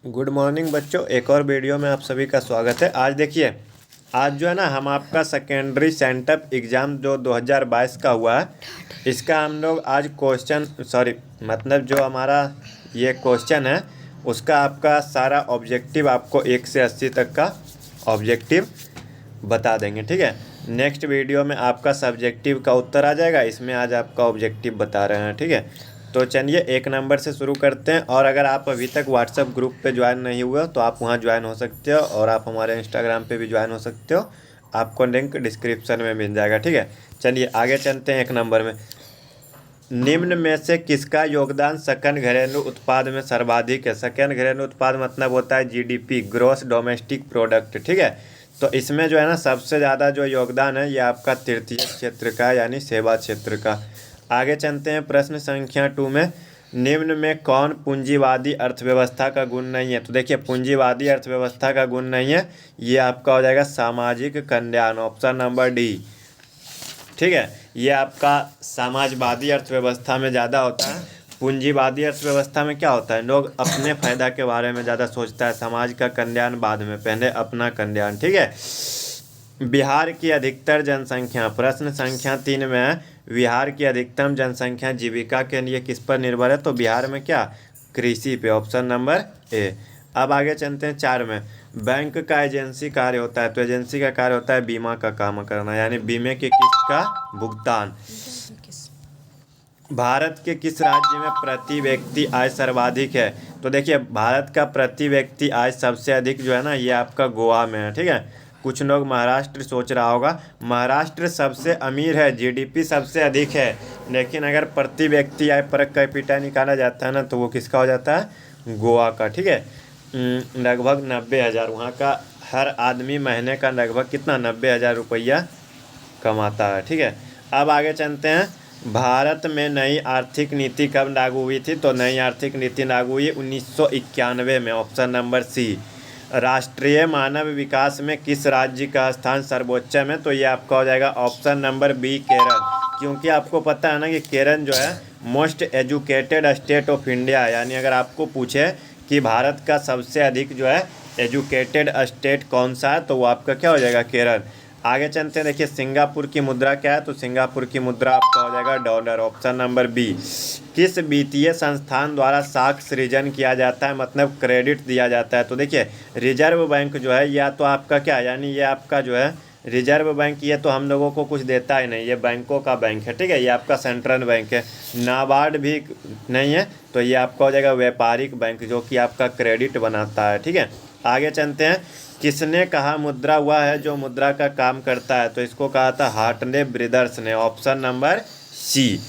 Good morning बच्चों, एक और वीडियो में आप सभी का स्वागत है। आज देखिए, आज जो है ना हम आपका सेकेंडरी सेंटअप एग्ज़ाम जो 2022 का हुआ है, इसका हम लोग आज मतलब जो हमारा ये क्वेश्चन है उसका आपका सारा ऑब्जेक्टिव आपको 1 से 80 तक का ऑब्जेक्टिव बता देंगे। ठीक है, नेक्स्ट वीडियो में आपका सब्जेक्टिव का उत्तर आ जाएगा, इसमें आज आपका ऑब्जेक्टिव बता रहे हैं। ठीक है, तो चलिए 1 नंबर से शुरू करते हैं। और अगर आप अभी तक व्हाट्सएप ग्रुप पे ज्वाइन नहीं हुए हो तो आप वहां ज्वाइन हो सकते हो, और आप हमारे इंस्टाग्राम पे भी ज्वाइन हो सकते हो। आपको लिंक डिस्क्रिप्शन में मिल जाएगा। ठीक है, चलिए आगे चलते हैं। 1 नंबर में निम्न में से किसका योगदान सकल घरेलू उत्पाद में सर्वाधिक है। सकल घरेलू उत्पाद मतलब होता है जीडीपी, ग्रॉस डोमेस्टिक प्रोडक्ट। ठीक है, तो इसमें जो है ना सबसे ज़्यादा जो योगदान है ये आपका तृतीय क्षेत्र का यानी सेवा क्षेत्र का। आगे चलते हैं प्रश्न संख्या 2 में, निम्न में कौन पूंजीवादी अर्थव्यवस्था का गुण नहीं है। तो देखिए, पूंजीवादी अर्थव्यवस्था का गुण नहीं है, ये आपका हो जाएगा सामाजिक कल्याण, ऑप्शन नंबर डी। ठीक है, ये आपका समाजवादी अर्थव्यवस्था में ज़्यादा होता है। पूंजीवादी अर्थव्यवस्था में क्या होता है, लोग अपने फायदा के बारे में ज़्यादा सोचता है, समाज का कल्याण बाद में, पहले अपना कल्याण। ठीक है, बिहार की अधिकतर जनसंख्या, प्रश्न संख्या 3 में है, बिहार की अधिकतम जनसंख्या जीविका के लिए किस पर निर्भर है। तो बिहार में क्या, कृषि पे, ऑप्शन नंबर ए। अब आगे चलते हैं 4 में, बैंक का एजेंसी कार्य होता है। तो एजेंसी का कार्य होता है बीमा का काम करना, यानी बीमे की किस्त का भुगतान। भारत के किस राज्य में प्रति व्यक्ति आय सर्वाधिक है। तो देखिए, भारत का प्रति व्यक्ति आय सबसे अधिक जो है ना ये आपका गोवा में है। ठीक है, कुछ लोग महाराष्ट्र सोच रहा होगा, महाराष्ट्र सबसे अमीर है, जीडीपी सबसे अधिक है, लेकिन अगर प्रति व्यक्ति आय पर कैपिटा निकाला जाता है ना तो वो किसका हो जाता है, गोवा का। ठीक है, लगभग 90,000 वहाँ का हर आदमी महीने का लगभग कितना, 90,000 रुपया कमाता है। ठीक है, अब आगे चलते हैं, भारत में नई आर्थिक नीति कब लागू हुई थी। तो नई आर्थिक नीति लागू हुई 1991 में, ऑप्शन नंबर सी। राष्ट्रीय मानव विकास में किस राज्य का स्थान सर्वोच्च में। तो ये आपका हो जाएगा ऑप्शन नंबर बी, केरल। क्योंकि आपको पता है ना कि केरल जो है most educated state of India, यानी अगर आपको पूछे कि भारत का सबसे अधिक जो है एजुकेटेड स्टेट कौन सा है तो वो आपका क्या हो जाएगा, केरल। आगे चलते हैं, देखिए सिंगापुर की मुद्रा क्या है। तो सिंगापुर की मुद्रा आपका हो जाएगा डॉलर, ऑप्शन नंबर बी। किस वित्तीय संस्थान द्वारा साख सृजन किया जाता है, मतलब क्रेडिट दिया जाता है। तो देखिए, रिजर्व बैंक जो है या तो आपका क्या, यानी ये आपका जो है रिजर्व बैंक, ये तो हम लोगों को कुछ देता ही नहीं, ये बैंकों का बैंक है। ठीक है, ये आपका सेंट्रल बैंक है। नाबार्ड भी नहीं है, तो ये आपका हो जाएगा व्यापारिक बैंक जो कि आपका क्रेडिट बनाता है। ठीक है, आगे चलते हैं, किसने कहा मुद्रा वह है जो मुद्रा का काम करता है। तो इसको कहा था हार्टले ब्रदर्स ने, ऑप्शन नंबर सी।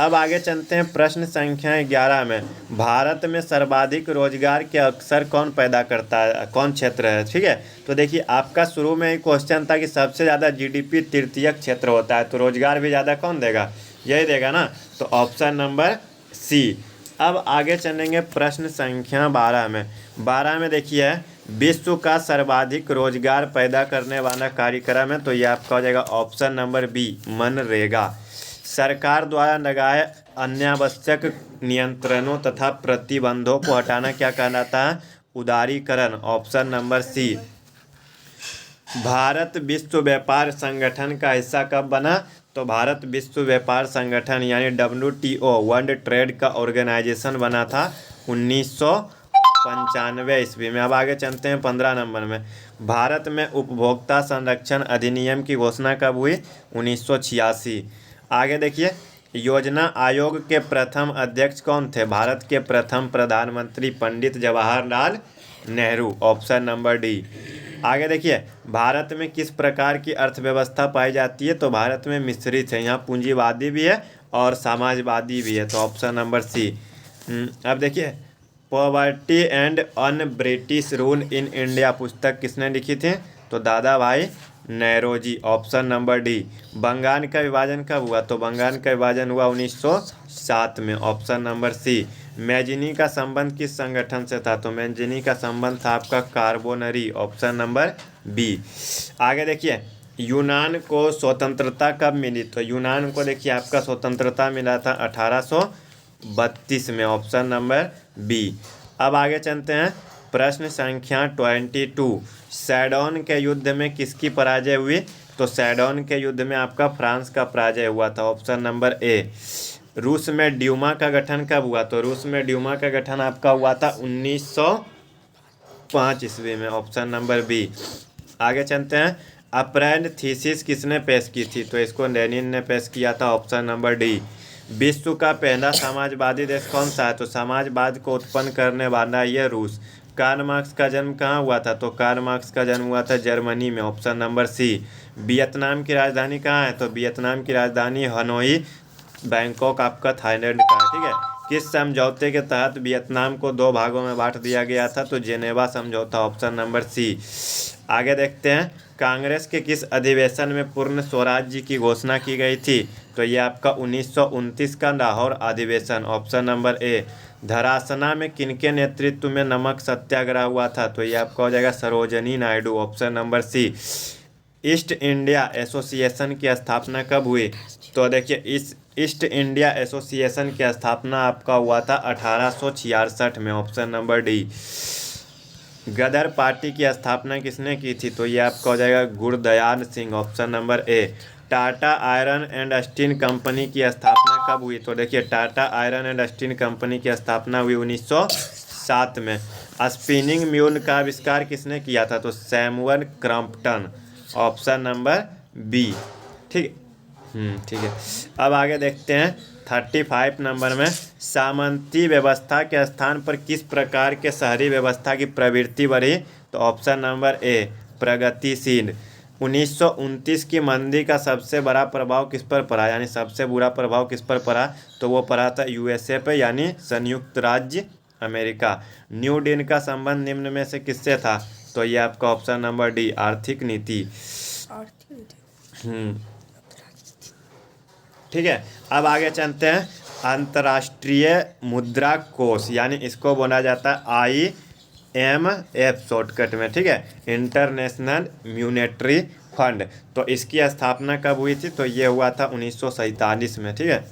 अब आगे चलते हैं प्रश्न संख्या 11 में, भारत में सर्वाधिक रोजगार के अवसर कौन पैदा करता है, कौन क्षेत्र है। ठीक है, तो देखिए आपका शुरू में ही क्वेश्चन था कि सबसे ज़्यादा जीडीपी तृतीय क्षेत्र होता है, तो रोजगार भी ज़्यादा कौन देगा, यही देगा ना, तो ऑप्शन नंबर सी। अब आगे चलेंगे प्रश्न संख्या 12 में। 12 में देखिए, विश्व का सर्वाधिक रोजगार पैदा करने वाला कार्यक्रम है। तो ये आपका हो जाएगा ऑप्शन नंबर बी, मनरेगा। सरकार द्वारा लगाए अनावश्यक नियंत्रणों तथा प्रतिबंधों को हटाना क्या कहलाता है, उदारीकरण, ऑप्शन नंबर सी। भारत विश्व व्यापार संगठन का हिस्सा कब बना। तो भारत विश्व व्यापार संगठन यानी WTO, वर्ल्ड ट्रेड का ऑर्गेनाइजेशन बना था 1995 ईस्वी में। अब आगे चलते हैं 15 नंबर में, भारत में उपभोक्ता संरक्षण अधिनियम की घोषणा कब हुई, 1986। आगे देखिए, योजना आयोग के प्रथम अध्यक्ष कौन थे। भारत के प्रथम प्रधानमंत्री Pandit Jawaharlal Nehru, option number D. आगे देखिए, भारत में किस प्रकार की अर्थव्यवस्था पाई जाती है। तो भारत में मिश्रित है, यहाँ पूंजीवादी भी है और समाजवादी भी है, तो ऑप्शन नंबर सी। अब देखिए, poverty and un British rule in India पुस्तक किसने लिखी थी। तो Dadabhai Naoroji, option number D. Bengal का विभाजन कब हुआ। तो बंगाल का विभाजन हुआ 1907 में, ऑप्शन नंबर सी। मैजिनी का संबंध किस संगठन से था। तो मैजिनी का संबंध था आपका कार्बोनरी, ऑप्शन नंबर बी। आगे देखिए, यूनान को स्वतंत्रता कब मिली। तो यूनान को देखिए आपका स्वतंत्रता मिला था 1832 में, ऑप्शन नंबर बी। अब आगे चलते हैं, प्रश्न संख्या 22, सैडोन के युद्ध में किसकी पराजय हुई? तो सैडोन के युद्ध में आपका फ्रांस का पराजय हुआ था, ऑप्शन नंबर ए। रूस में ड्यूमा का गठन कब हुआ? तो रूस में ड्यूमा का गठन आपका हुआ था 1905 ईस्वी में, ऑप्शन नंबर बी। आगे चलते हैं, अपराइज थीसिस किसने पेश की थी? तो इसको लेनिन ने पेश किया था, ऑप्शन नंबर डी। विश्व का पहला समाजवादी देश कौन सा है? तो समाजवाद को उत्पन्न करने वाला ये रूस। कार्ल मार्क्स का जन्म कहाँ हुआ था? तो कार्ल मार्क्स का जन्म हुआ था जर्मनी में, ऑप्शन नंबर सी। वियतनाम की राजधानी कहाँ है? तो वियतनाम की राजधानी हनोई, बैंकॉक आपका थाईलैंड का है, ठीक है। किस समझौते के तहत वियतनाम को 2 भागों में बांट दिया गया था? तो जेनेवा समझौता, ऑप्शन नंबर सी। आगे देखते हैं, कांग्रेस के किस अधिवेशन में पूर्ण स्वराज्य की घोषणा की गई थी? तो ये आपका 1929 का लाहौर अधिवेशन, ऑप्शन नंबर ए। धरासना में किनके नेतृत्व में नमक सत्याग्रह हुआ था? तो ये आपका हो जाएगा Sarojini Naidu, option number C. East India Association की स्थापना कब हुई? तो देखिए, इस ईस्ट इंडिया एसोसिएशन की स्थापना आपका हुआ था 1866 में, ऑप्शन नंबर डी। गदर पार्टी की स्थापना किसने की थी? तो ये आपका हो जाएगा Gurdayal Singh, option number A. Tata iron and steel company की स्थापना कब हुई? तो देखिए, Tata iron and steel company की स्थापना हुई 1907 में। स्पिनिंग म्यूल का आविष्कार किसने किया था? तो Samuel Crompton, option number B, ठीक। ठीक है। अब आगे देखते हैं 35 नंबर में, सामंती व्यवस्था के स्थान पर किस प्रकार के शहरी व्यवस्था की प्रवृत्ति बढ़ी? तो ऑप्शन नंबर ए, प्रगतिशील। 1929 की मंदी का सबसे बड़ा प्रभाव किस पर पड़ा, यानी सबसे बुरा प्रभाव किस पर पड़ा? तो वो पड़ा था यूएसए पे, यानी संयुक्त राज्य अमेरिका। न्यू डील का संबंध निम्न में से किससे था? तो ये आपका ऑप्शन नंबर डी, आर्थिक नीति। ठीक है। अब आगे चलते हैं, अंतर्राष्ट्रीय मुद्रा कोष, यानी इसको बोला जाता है IMF शॉर्टकट में, ठीक है, इंटरनेशनल मॉनेटरी फंड। तो इसकी स्थापना कब हुई थी? तो ये हुआ था 1947 में, ठीक है।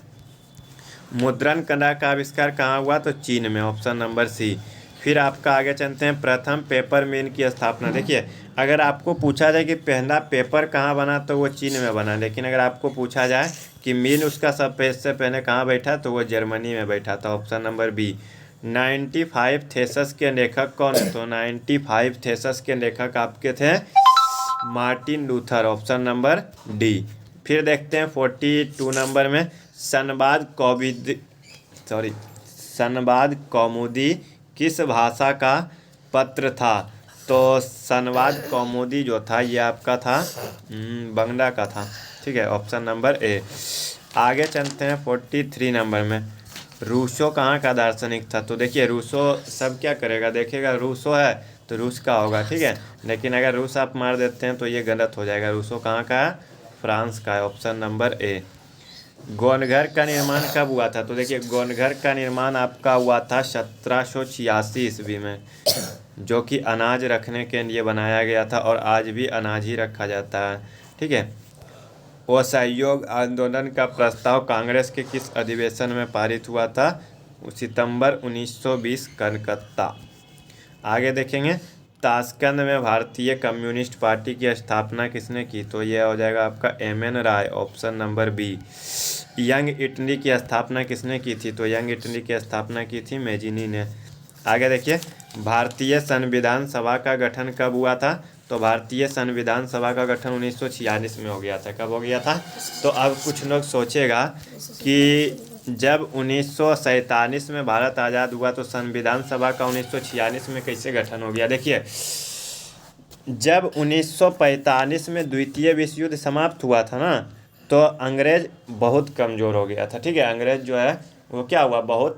मुद्रण कला का आविष्कार कहाँ हुआ? तो चीन में, ऑप्शन नंबर सी। फिर आपका आगे चलते हैं, प्रथम पेपर मिल की स्थापना। देखिए, अगर आपको पूछा जाए कि पहला पेपर कहाँ बना, तो वो चीन में बना, लेकिन अगर आपको पूछा जाए कि मिल उसका से पहले कहाँ बैठा, तो वो जर्मनी में बैठा था, ऑप्शन नंबर बी। 95 थेसिस के लेखक कौन है? तो 95 थेसिस के लेखक आपके थे Martin Luther, option number D. फिर देखते हैं 42 नंबर में, संवाद कौमुदी किस भाषा का पत्र था? तो संवाद कौमुदी जो था ये आपका था बंगला का था, ठीक है, ऑप्शन नंबर ए। आगे चलते हैं 43 नंबर में, रूसो कहाँ का दार्शनिक था? तो देखिए, रूसो सब क्या करेगा, देखेगा रूसो है तो रूस का होगा, ठीक है, लेकिन अगर रूस आप मार देते हैं तो ये गलत हो जाएगा। रूसो कहाँ का है? फ्रांस का है, ऑप्शन नंबर ए। गोलघर का निर्माण कब हुआ था? तो देखिए, गोलघर का निर्माण आपका हुआ था 1786 ईस्वी में, जो कि अनाज रखने के लिए बनाया गया था, और आज भी अनाज ही रखा जाता है, ठीक है। असहयोग आंदोलन का प्रस्ताव कांग्रेस के किस अधिवेशन में पारित हुआ था? सितंबर 1920, कलकत्ता। आगे देखेंगे, ताशकंद में भारतीय कम्युनिस्ट पार्टी की स्थापना किसने की? तो यह हो जाएगा आपका MN Roy, option number B. Young Italy की स्थापना किसने की थी? तो यंग इटली की स्थापना की थी मैजिनी ने। आगे देखिए, भारतीय संविधान सभा का गठन कब हुआ था? तो भारतीय संविधान सभा का गठन 1946 में हो गया था। कब हो गया था? तो अब कुछ लोग सोचेगा कि जब 1947 में भारत आज़ाद हुआ तो संविधान सभा का 1946 में कैसे गठन हो गया? देखिए, जब 1945 में द्वितीय विश्व युद्ध समाप्त हुआ था ना, तो अंग्रेज बहुत कमज़ोर हो गया था, ठीक है, अंग्रेज जो है वो क्या हुआ, बहुत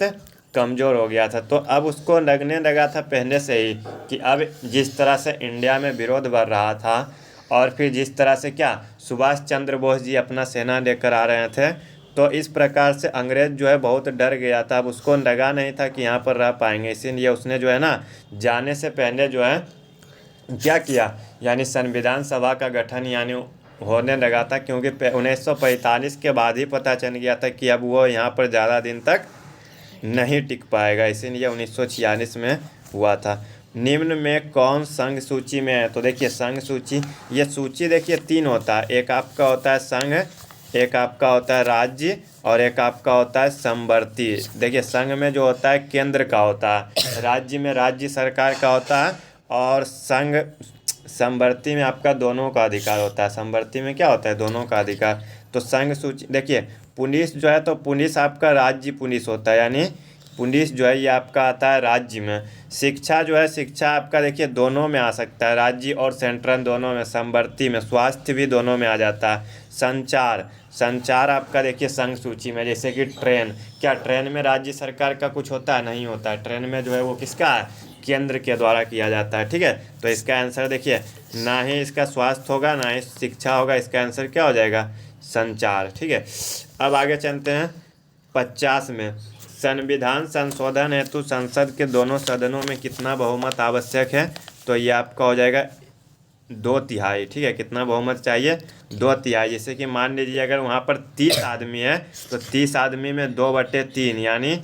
कमज़ोर हो गया था। तो अब उसको लगने लगा था पहले से ही कि अब जिस तरह से इंडिया में विरोध बढ़ रहा था, और फिर जिस तरह से क्या सुभाष चंद्र बोस जी अपना सेना लेकर आ रहे थे, तो इस प्रकार से अंग्रेज जो है बहुत डर गया था। अब उसको लगा नहीं था कि यहाँ पर रह पाएंगे, इसीलिए उसने जो है ना, जाने से पहले जो है क्या किया, यानी संविधान सभा का गठन यानी होने लगा था, क्योंकि 1945 के बाद ही पता चल गया था कि अब वो यहाँ पर ज़्यादा दिन तक नहीं टिक पाएगा, इसीलिए 1946 में हुआ था। निम्न में कौन संघ सूची में है? तो देखिए संघ सूची, ये सूची देखिए तीन होता है, एक आपका होता है संघ, एक आपका होता है राज्य, और एक आपका होता है समवर्ती। देखिए संघ में जो होता है केंद्र का होता है, राज्य में राज्य सरकार का होता है, और संघ समवर्ती में आपका दोनों का अधिकार होता है। समवर्ती में क्या होता है? दोनों का अधिकार। तो संघ सूची देखिए, पुलिस जो है तो पुलिस आपका राज्य पुलिस होता है, यानी पुलिस जो है ये आपका आता है राज्य में। शिक्षा जो है, शिक्षा आपका देखिए दोनों में आ सकता है, राज्य और सेंट्रल दोनों में, समवर्ती में। स्वास्थ्य भी दोनों में आ जाता है। संचार, संचार आपका देखिए संघ सूची में, जैसे कि ट्रेन, क्या ट्रेन में राज्य सरकार का कुछ होता है? नहीं होता है। ट्रेन में जो है वो किसका है? केंद्र के द्वारा किया जाता है। ठीक है, तो इसका आंसर देखिए, ना ही इसका स्वास्थ्य होगा ना ही शिक्षा होगा, इसका आंसर क्या हो जाएगा? संचार। ठीक है, अब आगे चलते हैं 50 में। संविधान संशोधन हेतु संसद के दोनों सदनों में कितना बहुमत आवश्यक है? तो ये आपका हो जाएगा 2/3। ठीक है, कितना बहुमत चाहिए? 2/3। जैसे कि मान लीजिए अगर वहाँ पर 30 आदमी है तो 30 आदमी में 2/3 यानी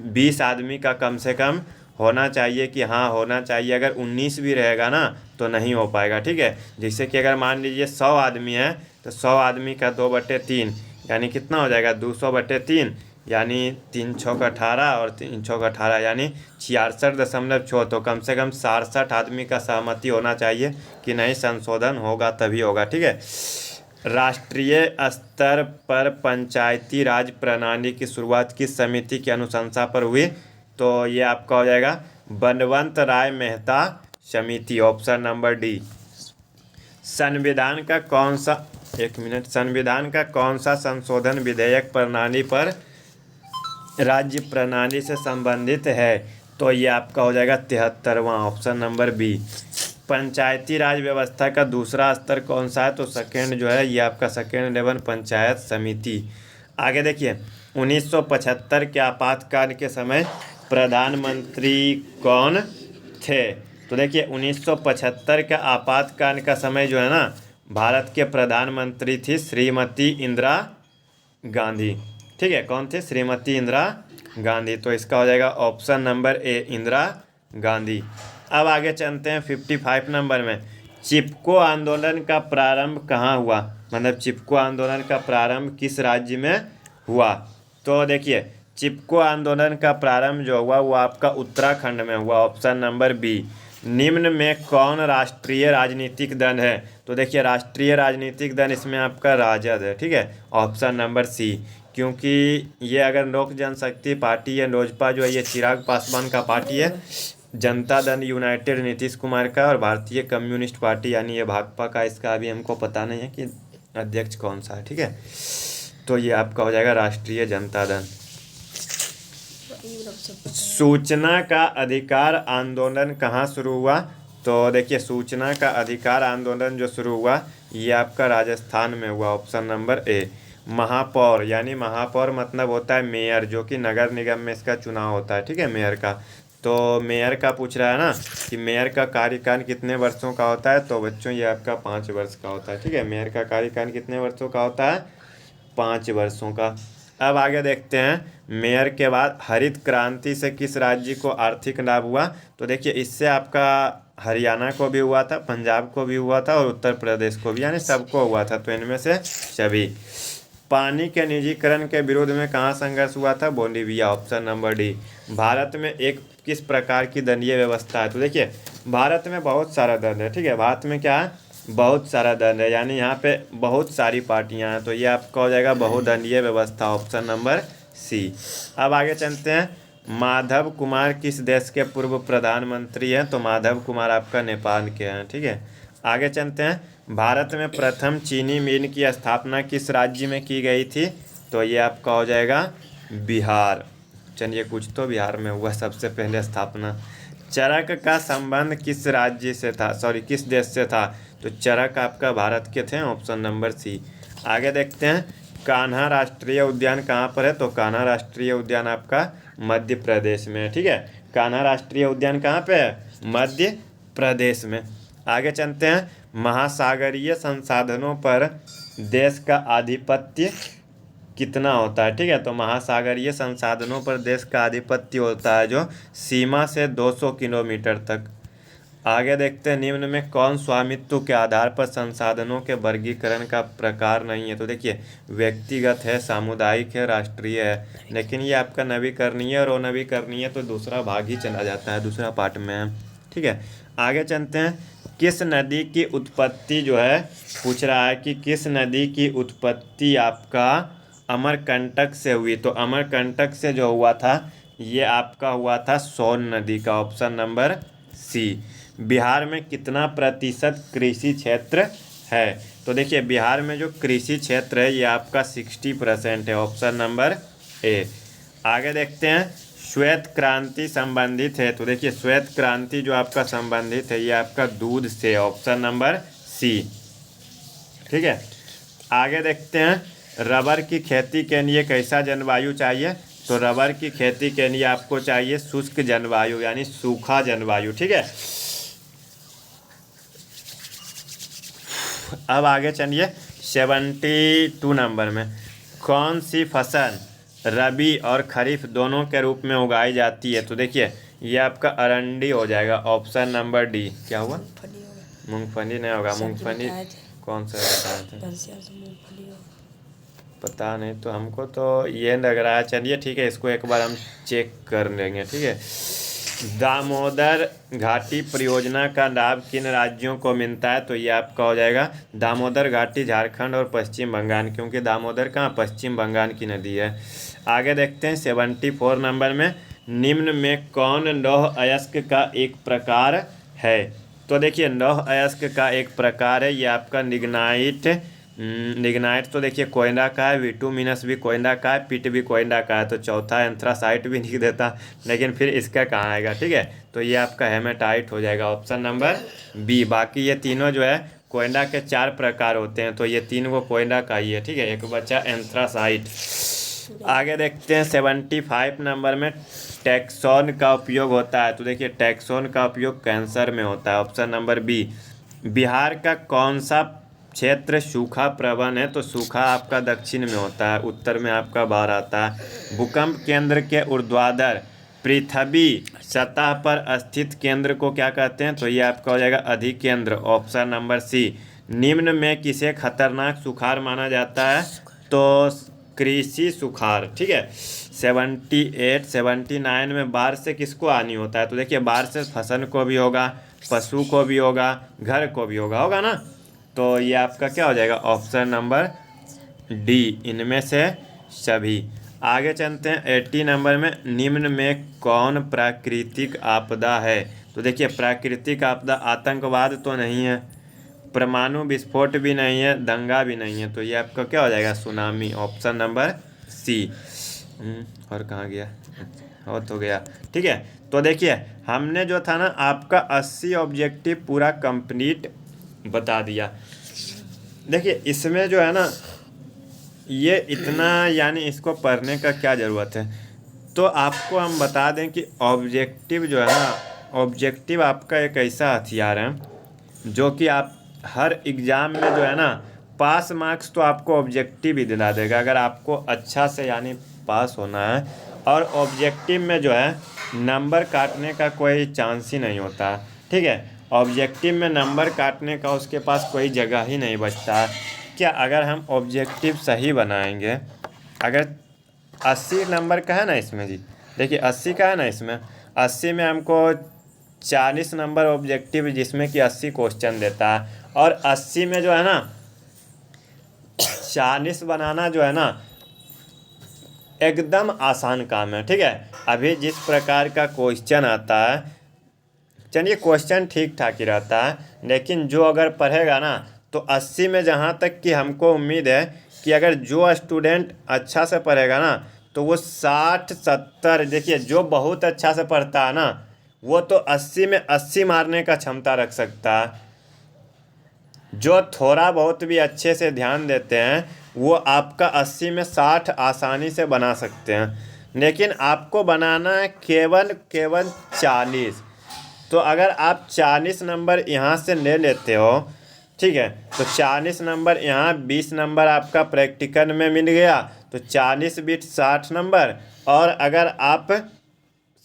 20 आदमी का कम से कम होना चाहिए, कि हाँ होना चाहिए। अगर 19 भी रहेगा ना तो नहीं हो पाएगा। ठीक है, जैसे कि अगर मान लीजिए 100 आदमी है तो 100 आदमी का 2/3 यानी कितना हो जाएगा? 200/3, यानी 3 छः 18 और 3 छः 18 यानी 66.6। तो कम से कम 67 आदमी का सहमति होना चाहिए कि नहीं संशोधन होगा, तभी होगा। ठीक है, राष्ट्रीय स्तर पर पंचायती राज प्रणाली की शुरुआत किस समिति की अनुशंसा पर हुई? तो ये आपका हो जाएगा बनवंत राय मेहता समिति, ऑप्शन नंबर डी। संविधान का कौन सा, एक मिनट, संविधान का कौन सा संशोधन विधेयक प्रणाली पर राज्य प्रणाली से संबंधित है? तो ये आपका हो जाएगा 73वां, ऑप्शन नंबर बी। पंचायती राज व्यवस्था का दूसरा स्तर कौन सा है? तो सेकेंड जो है ये आपका सेकेंड लेवल पंचायत समिति। आगे देखिए 1975 के आपातकाल के समय प्रधानमंत्री कौन थे? तो देखिए 1975 का आपातकाल का समय जो है ना, भारत के प्रधानमंत्री थी श्रीमती इंदिरा गांधी। ठीक है, कौन थे? श्रीमती इंदिरा गांधी। तो इसका हो जाएगा option number A, Indira Gandhi. अब आगे चलते हैं 55 नंबर में। चिपको आंदोलन का प्रारंभ कहाँ हुआ? मतलब चिपको आंदोलन का प्रारंभ किस राज्य में हुआ? तो देखिए चिपको आंदोलन का प्रारंभ जो हुआ वो आपका उत्तराखंड में हुआ, ऑप्शन नंबर बी। निम्न में कौन राष्ट्रीय राजनीतिक दल है? तो देखिए राष्ट्रीय राजनीतिक दल इसमें आपका राजद है। ठीक है, ऑप्शन नंबर सी, क्योंकि ये अगर लोक जनशक्ति पार्टी है, लोजपा जो है ये चिराग पासवान का पार्टी है, जनता दल यूनाइटेड नीतीश कुमार का, और भारतीय कम्युनिस्ट पार्टी यानी ये भाजपा का, इसका अभी हमको पता नहीं है कि अध्यक्ष कौन सा है। ठीक है, तो ये आपका हो जाएगा राष्ट्रीय जनता दल। सूचना का अधिकार आंदोलन कहाँ शुरू हुआ? तो देखिए सूचना का अधिकार आंदोलन जो शुरू हुआ ये आपका राजस्थान में हुआ, ऑप्शन नंबर ए। महापौर, यानी महापौर मतलब होता है मेयर, जो कि नगर निगम में इसका चुनाव होता है। ठीक है, मेयर का। तो मेयर का पूछ रहा है ना कि मेयर का कार्यकाल कितने वर्षों का होता है? तो बच्चों ये आपका 5 वर्ष का होता है। ठीक है, मेयर का कार्यकाल कितने वर्षों का होता है? 5 वर्षों का। अब आगे देखते हैं मेयर के बाद हरित क्रांति से किस राज्य को आर्थिक लाभ हुआ? तो देखिए इससे आपका हरियाणा को भी हुआ था, पंजाब को भी हुआ था और उत्तर प्रदेश को भी, यानी सबको हुआ था। तो इनमें से सभी। पानी के निजीकरण के विरोध में कहाँ संघर्ष हुआ था? Bolivia, option number D. Bharat में एक किस प्रकार की दंडीय व्यवस्था है? तो देखिए भारत में बहुत सारा दंड है। ठीक है, भारत में क्या है? बहुत सारा दंड है, यानी यहाँ पे बहुत सारी पार्टियाँ हैं। तो ये आपका हो जाएगा बहुदंडीय व्यवस्था, ऑप्शन नंबर सी। अब आगे चलते हैं, माधव कुमार किस देश के पूर्व प्रधानमंत्री हैं? तो माधव कुमार आपका नेपाल के हैं। ठीक है, आगे चलते हैं, भारत में प्रथम चीनी मिल की स्थापना किस राज्य में की गई थी? तो ये आपका हो जाएगा बिहार। चलिए कुछ तो बिहार में हुआ सबसे पहले स्थापना। चरक का संबंध किस राज्य से था, सॉरी किस देश से था? तो चरक आपका भारत के थे, ऑप्शन नंबर सी। आगे देखते हैं, कान्हा राष्ट्रीय उद्यान कहाँ पर है? तो कान्हा राष्ट्रीय उद्यान आपका मध्य प्रदेश में है। ठीक है, कान्हा राष्ट्रीय उद्यान कहाँ पे है? मध्य प्रदेश में। आगे चलते हैं, महासागरीय संसाधनों पर देश का आधिपत्य कितना होता है? ठीक है, तो महासागरीय संसाधनों पर देश का आधिपत्य होता है जो सीमा से 200 किलोमीटर तक। आगे देखते हैं, निम्न में कौन स्वामित्व के आधार पर संसाधनों के वर्गीकरण का प्रकार नहीं है। तो देखिए, व्यक्तिगत है, सामुदायिक है, राष्ट्रीय है, लेकिन ये आपका नवीकरणीय और अनवीकरणीय तो दूसरा भाग ही चला जाता है, दूसरा पार्ट में है। ठीक है, आगे चलते हैं। किस नदी की उत्पत्ति जो है, पूछ रहा है कि किस नदी की उत्पत्ति आपका अमरकंटक से हुई। तो अमरकंटक से जो हुआ था, ये आपका हुआ था सोन नदी का, ऑप्शन नंबर सी। बिहार में कितना प्रतिशत कृषि क्षेत्र है। तो देखिए, बिहार में जो कृषि क्षेत्र है ये आपका 60% है, ऑप्शन नंबर ए। आगे देखते हैं, श्वेत क्रांति संबंधित है। तो देखिए, श्वेत क्रांति जो आपका संबंधित है ये आपका दूध से, ऑप्शन नंबर सी। ठीक है, आगे देखते हैं, रबर की खेती के लिए कैसा जलवायु चाहिए। तो रबर की खेती के लिए आपको चाहिए शुष्क जलवायु, यानी सूखा जलवायु। ठीक है, अब आगे चलिए 72 नंबर में, कौन सी फसल रबी और खरीफ दोनों के रूप में उगाई जाती है। तो देखिए, ये आपका अरंडी हो जाएगा, ऑप्शन नंबर डी। क्या हुआ, मूंगफली नहीं होगा, मूंगफली कौन सा बताया था, पता नहीं, तो हमको तो ये लग रहा है। चलिए ठीक है, इसको एक बार हम चेक कर लेंगे। ठीक है, दामोदर घाटी परियोजना का लाभ किन राज्यों को मिलता है। तो ये आपका हो जाएगा दामोदर घाटी, झारखंड और पश्चिम बंगाल, क्योंकि दामोदर कहाँ, पश्चिम बंगाल की नदी है। आगे देखते हैं 74 नंबर में, निम्न में कौन लौह अयस्क का एक प्रकार है। तो देखिए, लौह अयस्क का एक प्रकार है ये आपका लिग्नाइट। लिग्नाइट तो देखिए कोयला का है, विटुमिनस भी कोयला का है, पिट भी कोयला का है, तो चौथा एंथ्रासाइट भी लिख देता, लेकिन फिर इसका कहाँ आएगा। ठीक है, तो ये आपका हेमेटाइट हो जाएगा, ऑप्शन नंबर बी। बाकी ये तीनों जो है कोयला के 4 प्रकार होते हैं, तो ये 3 को कोयला का ही है। ठीक है, एक बचा एंथ्रासाइट। आगे देखते हैं 75 नंबर में, टैक्सोन का उपयोग होता है। तो देखिए, टैक्सोन का उपयोग कैंसर में होता है, ऑप्शन नंबर बी। बिहार का कौन सा क्षेत्र सूखा प्रवण है। तो सूखा आपका दक्षिण में होता है, उत्तर में आपका बाढ़ आता है। भूकंप केंद्र के ऊर्ध्वाधर पृथ्वी सतह पर स्थित केंद्र को क्या कहते हैं। तो ये आपका हो जाएगा अधिकेंद्र, ऑप्शन नंबर सी। निम्न में किसे खतरनाक सुखाड़ माना जाता है। तो कृषि सुखाड़। ठीक है, 78 79 में बाढ़ से किसको हानि होता है। तो देखिए, बाढ़ से फसल को भी होगा, पशु को भी होगा, घर को भी होगा ना। तो ये आपका क्या हो जाएगा, ऑप्शन नंबर डी, इनमें से सभी। आगे चलते हैं 80 नंबर में, निम्न में कौन प्राकृतिक आपदा है। तो देखिए, प्राकृतिक आपदा आतंकवाद तो नहीं है, परमाणु विस्फोट भी नहीं है, दंगा भी नहीं है, तो ये आपका क्या हो जाएगा, सुनामी, ऑप्शन नंबर सी। और कहाँ गया, और तो गया। ठीक है, तो देखिए, हमने जो था ना आपका 80 ऑब्जेक्टिव पूरा कंप्लीट बता दिया। देखिए, इसमें जो है ना ये इतना, यानी इसको पढ़ने का क्या ज़रूरत है। तो आपको हम बता दें कि ऑब्जेक्टिव जो है ना, ऑब्जेक्टिव आपका एक ऐसा हथियार है जो कि आप हर एग्ज़ाम में जो है ना, पास मार्क्स तो आपको ऑब्जेक्टिव ही दिला देगा, अगर आपको अच्छा से यानी पास होना है। और ऑब्जेक्टिव में जो है नंबर काटने का कोई चांस ही नहीं होता। ठीक है, ऑब्जेक्टिव में नंबर काटने का उसके पास कोई जगह ही नहीं बचता। क्या अगर हम ऑब्जेक्टिव सही बनाएंगे, अगर 80 नंबर का है ना इसमें जी, देखिए 80 का है ना इसमें, 80 में हमको 40 नंबर ऑब्जेक्टिव जिसमें कि 80 क्वेश्चन देता है, और 80 में जो है ना 40 बनाना जो है ना एकदम आसान काम है। ठीक है, अभी जिस प्रकार का क्वेश्चन आता है, चलिए क्वेश्चन ठीक ठाक ही रहता है, लेकिन जो अगर पढ़ेगा ना तो 80 में जहाँ तक कि हमको उम्मीद है कि अगर जो स्टूडेंट अच्छा से पढ़ेगा ना तो वो 60 70, देखिए जो बहुत अच्छा से पढ़ता है ना वो तो 80 में 80 मारने का क्षमता रख सकता है। जो थोड़ा बहुत भी अच्छे से ध्यान देते हैं वो आपका 80 में 60 आसानी से बना सकते हैं, लेकिन आपको बनाना है केवल 40। तो अगर आप 40 नंबर यहाँ से ले लेते हो, ठीक है, तो 40 नंबर यहाँ, 20 नंबर आपका प्रैक्टिकल में मिल गया, तो 40 बीट 60 नंबर। और अगर आप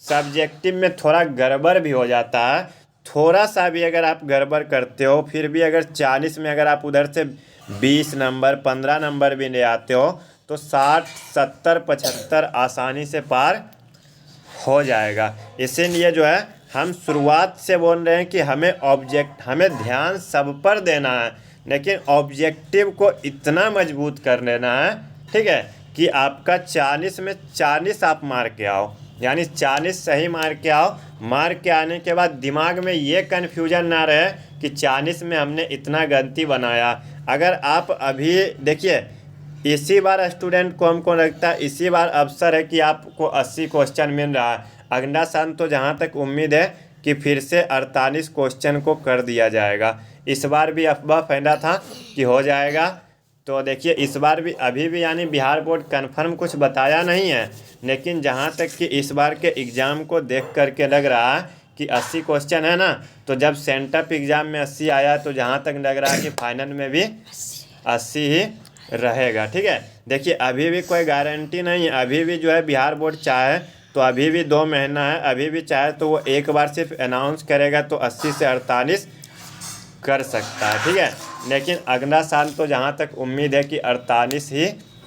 सब्जेक्टिव में थोड़ा गड़बड़ भी हो जाता है थोड़ा सा भी अगर आप गड़बड़ करते हो, फिर भी अगर 40 में अगर आप उधर से 20 नंबर 15 नंबर भी ले आते हो तो 60 70 75 आसानी से पार हो जाएगा। इसीलिए जो है हम शुरुआत से बोल रहे हैं कि हमें ध्यान सब पर देना है, लेकिन ऑब्जेक्टिव को इतना मजबूत कर लेना है, ठीक है, कि आपका 40 में 40 आप मार के आओ, यानी 40 सही मार के आओ। मार के आने के बाद दिमाग में ये कन्फ्यूजन ना रहे कि 40 में हमने इतना गलती बनाया। अगर आप अभी देखिए, इसी बार स्टूडेंट को हमको लगता है इसी बार अवसर है कि आपको 80 क्वेश्चन मिल रहा है। अगला साल तो जहाँ तक उम्मीद है कि फिर से 48 क्वेश्चन को कर दिया जाएगा। इस बार भी अफवाह फैला था कि हो जाएगा, तो देखिए इस बार भी अभी भी यानी बिहार बोर्ड कन्फर्म कुछ बताया नहीं है, लेकिन जहाँ तक कि इस बार के एग्ज़ाम को देख करके लग रहा है कि 80 क्वेश्चन है ना, तो जब सेंटअप एग्ज़ाम में 80 आया तो जहाँ तक लग रहा है कि फाइनल में भी 80 ही रहेगा। ठीक है, देखिए अभी भी कोई गारंटी नहीं है, अभी भी जो है बिहार बोर्ड चाहे तो अभी भी 2 महीना है, अभी भी चाहे तो वो एक बार सिर्फ अनाउंस करेगा तो 80 से 48 कर सकता है। ठीक है, लेकिन अगला साल तो जहाँ तक उम्मीद है कि 48 ही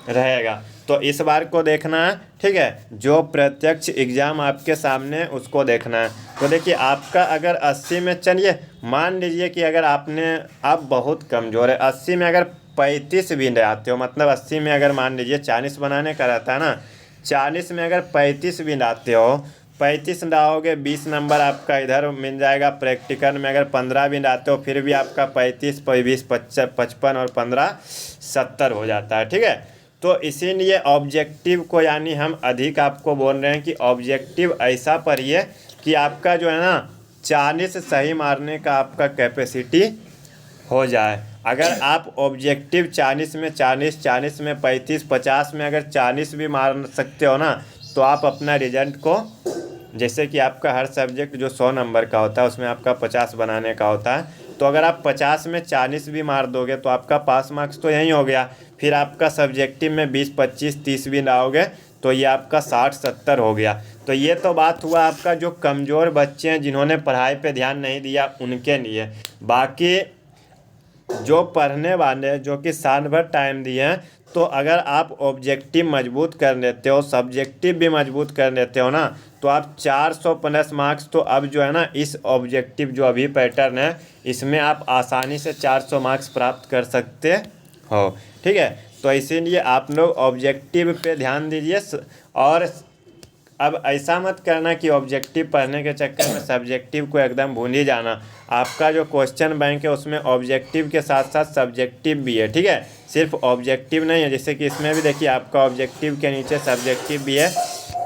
रहेगा। तो इस बार को देखना है, ठीक है, जो प्रत्यक्ष एग्ज़ाम आपके सामने उसको देखना है। तो देखिए आपका अगर 80 में, चलिए मान लीजिए कि अगर आप बहुत कमज़ोर है, 80 में अगर 35 भी ले आते हो, मतलब 80 में अगर मान लीजिए 40 बनाने का रहता है ना, 40 में अगर 35 भी लाते हो, 35 लाओगे 20 नंबर आपका इधर मिल जाएगा। प्रैक्टिकल में अगर 15 भी लाते हो फिर भी आपका 35 20 55 और 15 70 हो जाता है। ठीक है, तो इसीलिए ऑब्जेक्टिव को यानी हम अधिक आपको बोल रहे हैं कि ऑब्जेक्टिव ऐसा पढ़िए कि आपका जो है ना 40 सही मारने का आपका कैपेसिटी हो जाए। अगर आप ऑब्जेक्टिव 40 में 40, 40 में 35, 50 में अगर 40 भी मार सकते हो ना, तो आप अपना रिजल्ट को, जैसे कि आपका हर सब्जेक्ट जो 100 नंबर का होता है उसमें आपका 50 बनाने का होता है, तो अगर आप 50 में 40 भी मार दोगे तो आपका पास मार्क्स तो यहीं हो गया। फिर आपका सब्जेक्टिव में 20 25 30 भी लाओगे तो ये आपका 60 70 हो गया। तो ये तो बात हुआ आपका जो कमज़ोर बच्चे हैं जिन्होंने पढ़ाई पे ध्यान नहीं दिया उनके लिए। बाकी जो पढ़ने वाले जो कि साल भर टाइम दिए हैं, तो अगर आप ऑब्जेक्टिव मजबूत कर लेते हो, सब्जेक्टिव भी मजबूत कर लेते हो ना, तो आप 400 प्लस मार्क्स तो अब जो है ना इस ऑब्जेक्टिव जो अभी पैटर्न है इसमें आप आसानी से 400 मार्क्स प्राप्त कर सकते हो। ठीक है, तो इसीलिए आप लोग ऑब्जेक्टिव पे ध्यान दीजिए। और अब ऐसा मत करना कि ऑब्जेक्टिव पढ़ने के चक्कर में सब्जेक्टिव को एकदम भूल ही जाना। आपका जो क्वेश्चन बैंक है उसमें ऑब्जेक्टिव के साथ साथ सब्जेक्टिव भी है। ठीक है, सिर्फ ऑब्जेक्टिव नहीं है, जैसे कि इसमें भी देखिए आपका ऑब्जेक्टिव के नीचे सब्जेक्टिव भी है।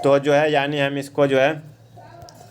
तो जो है यानी हम इसको जो है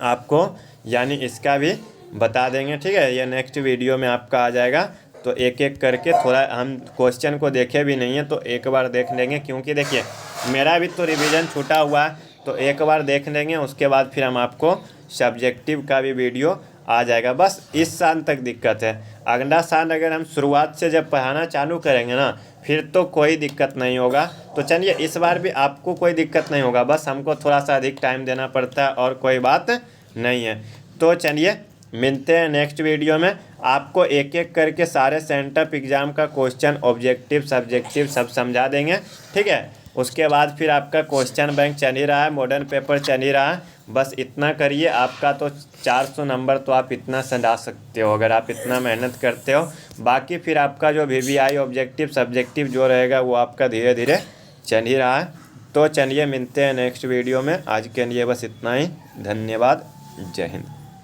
आपको यानी इसका भी बता देंगे। ठीक है, ये नेक्स्ट वीडियो में आपका आ जाएगा। तो एक एक करके थोड़ा, हम क्वेश्चन को देखे भी नहीं है तो एक बार देख लेंगे, क्योंकि देखिए मेरा भी तो रिवीजन छूटा हुआ है, तो एक बार देख लेंगे, उसके बाद फिर हम आपको सब्जेक्टिव का भी वीडियो आ जाएगा। बस इस साल तक दिक्कत है, अगला साल अगर हम शुरुआत से जब पढ़ाना चालू करेंगे ना फिर तो कोई दिक्कत नहीं होगा। तो चलिए इस बार भी आपको कोई दिक्कत नहीं होगा, बस हमको थोड़ा सा अधिक टाइम देना पड़ता है और कोई बात नहीं है। तो चलिए मिलते हैं नेक्स्ट वीडियो में, आपको एक एक करके सारे सेंटअप एग्ज़ाम का क्वेश्चन ऑब्जेक्टिव सब्जेक्टिव सब समझा देंगे। ठीक है, उसके बाद फिर आपका क्वेश्चन बैंक चल ही रहा है, मॉडर्न पेपर चल ही रहा है। बस इतना करिए, आपका तो 400 नंबर तो आप इतना सजा सकते हो अगर आप इतना मेहनत करते हो। बाकी फिर आपका जो VVI ऑब्जेक्टिव सब्जेक्टिव जो रहेगा वो आपका धीरे धीरे चल ही रहा है। तो चलिए मिलते हैं नेक्स्ट वीडियो में, आज के लिए बस इतना ही। धन्यवाद, जय हिंद।